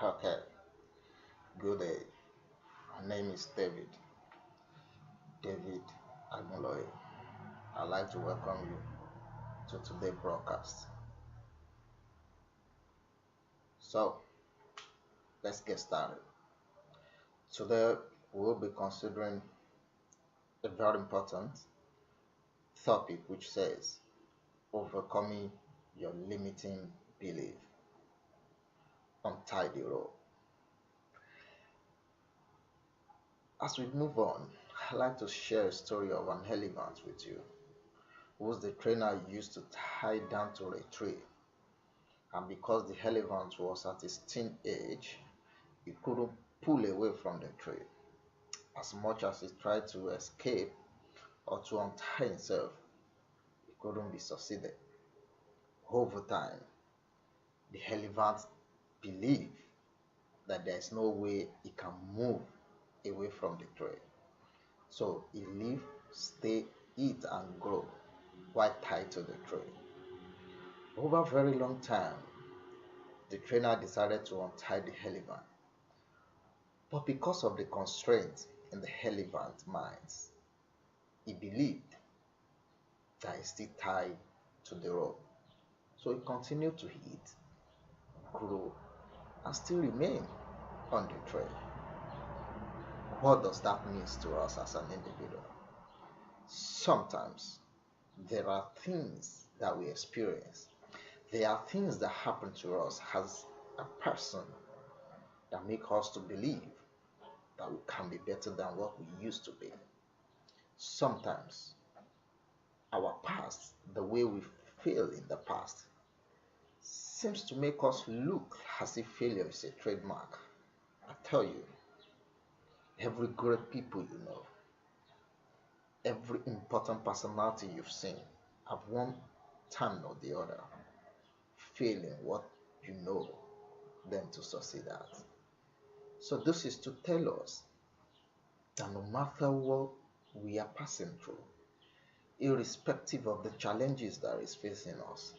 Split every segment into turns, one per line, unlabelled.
Okay, good day. My name is David Agmoloye. I'd like to welcome you to today's broadcast. So, let's get started. Today, we'll be considering a very important topic which says overcoming your limiting belief on tidy road. As we move on, I'd like to share a story of an elephant with you, whose the trainer used to tie down to a tree, and because the elephant was at his teen age, he couldn't pull away from the tree. As much as he tried to escape or to untie himself, he couldn't be succeeded. Over time, the elephant believed that there is no way he can move away from the tree. So he lived, stay, eat, and grow while tied to the tree. Over a very long time, the trainer decided to untie the elephant. But because of the constraints in the elephant's minds, he believed that he's still tied to the rope. So he continued to eat, grow, and still remain on the tree. What does that mean to us as an individual? Sometimes there are things that we experience. There are things that happen to us as a person that make us to believe that we can be better than what we used to be. Sometimes our past, the way we fail in the past, seems to make us look as if failure is a trademark. I tell you, every great people you know, every important personality you've seen, have one time or the other failed in what you know them to succeed at. So this is to tell us that no matter what we are passing through, irrespective of the challenges that is facing us,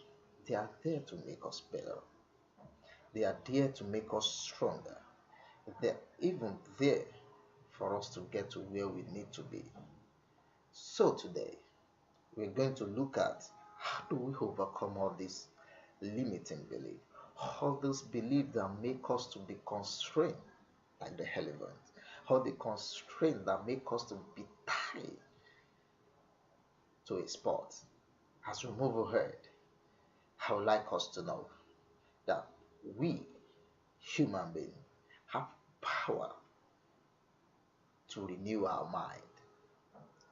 they are there to make us better. They are there to make us stronger. They're even there for us to get to where we need to be. So today, we're going to look at how do we overcome all this limiting belief, all those beliefs that make us to be constrained like the elephant, all the constraints that make us to be tied to a spot. As we move ahead, I would like us to know that we, human beings, have power to renew our mind,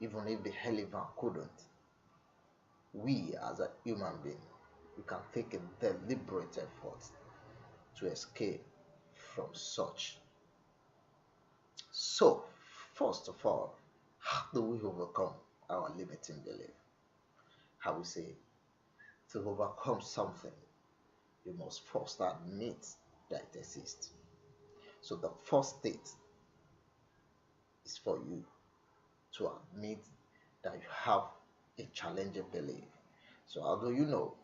even if the elephant couldn't. We, as a human being, we can take a deliberate effort to escape from such. So, first of all, how do we overcome our limiting belief? How we say, to overcome something, you must first admit that it exists. So the first state is for you to admit that you have a challenging belief. So how do you know?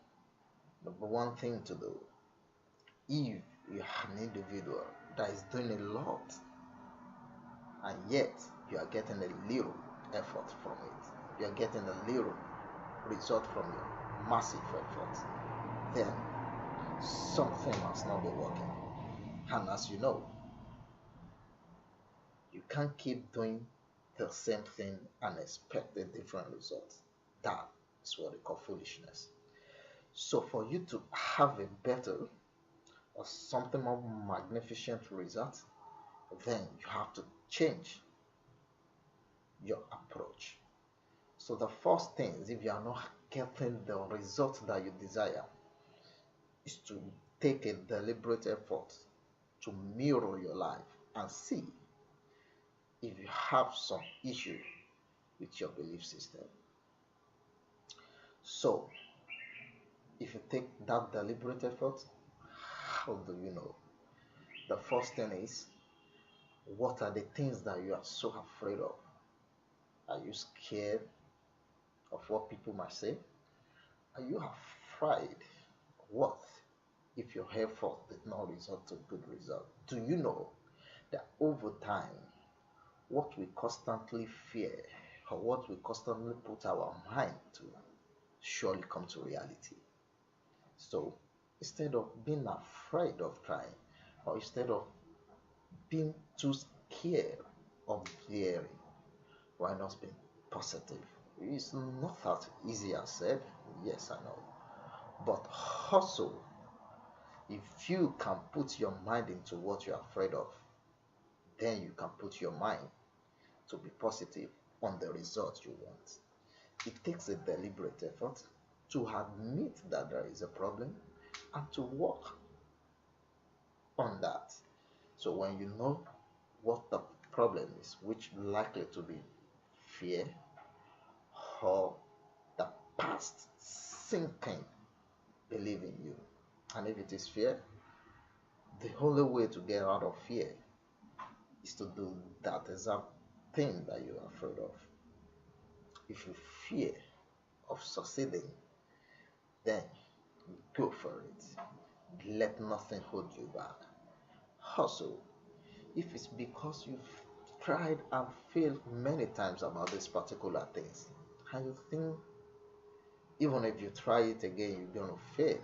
Number one thing to do, if you are an individual that is doing a lot and yet you are getting a little effort from it, you are getting a little result from your massive effort, then something must not be working. And as you know, you can't keep doing the same thing and expect a different result. That is what they call foolishness. So for you to have a better or something more magnificent result, then you have to change your approach. So the first thing is, if you are not getting the result that you desire, is to take a deliberate effort to mirror your life and see if you have some issue with your belief system. So, if you take that deliberate effort, how do you know? The first thing is, what are the things that you are so afraid of? Are you scared of what people might say? Are you afraid of what if your effort did not result to good result? Do you know that over time, what we constantly fear or what we constantly put our mind to surely come to reality? So instead of being afraid of trying, or instead of being too scared of daring, why not be positive? It's not as easy as said, yes, I know. But also, if you can put your mind into what you're afraid of, then you can put your mind to be positive on the result you want. It takes a deliberate effort to admit that there is a problem and to work on that. So when you know what the problem is, which likely to be fear or the past sinking belief in you, and if it is fear, the only way to get out of fear is to do that exact thing that you are afraid of. If you fear of succeeding, then go for it. Let nothing hold you back. Also, if it's because you've tried and failed many times about these particular things, and you think even if you try it again, you're gonna fail,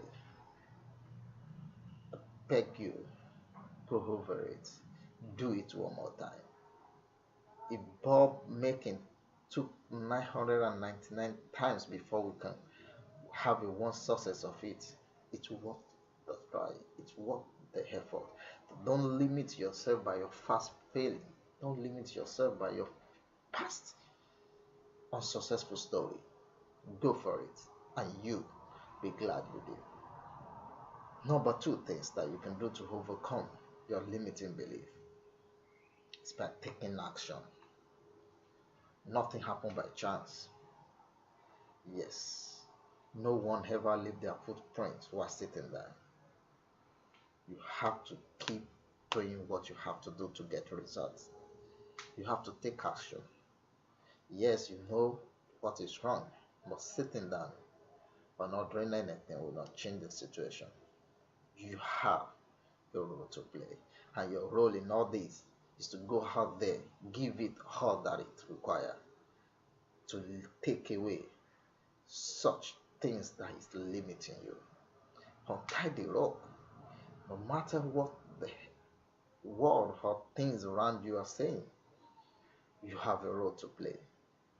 I beg you, go over it. Do it one more time. If Bob making took 999 times before we can have a one success of it, it's worth the try. It's worth the effort. Don't limit yourself by your fast failing. Don't limit yourself by your past unsuccessful story. Go for it, and you be glad you did. Number two things that you can do to overcome your limiting belief is by taking action. Nothing happened by chance. Yes, no one ever left their footprints while sitting there. You have to keep doing what you have to do to get results. You have to take action. Yes, you know what is wrong, but sitting down or not doing anything will not change the situation. You have your role to play, and your role in all this is to go out there, give it all that it requires to take away such things that is limiting you. Untie the rope. No matter what the world or things around you are saying, you have a role to play.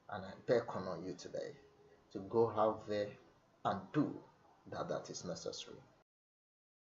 And I beckon on you today to go out there and do that is necessary.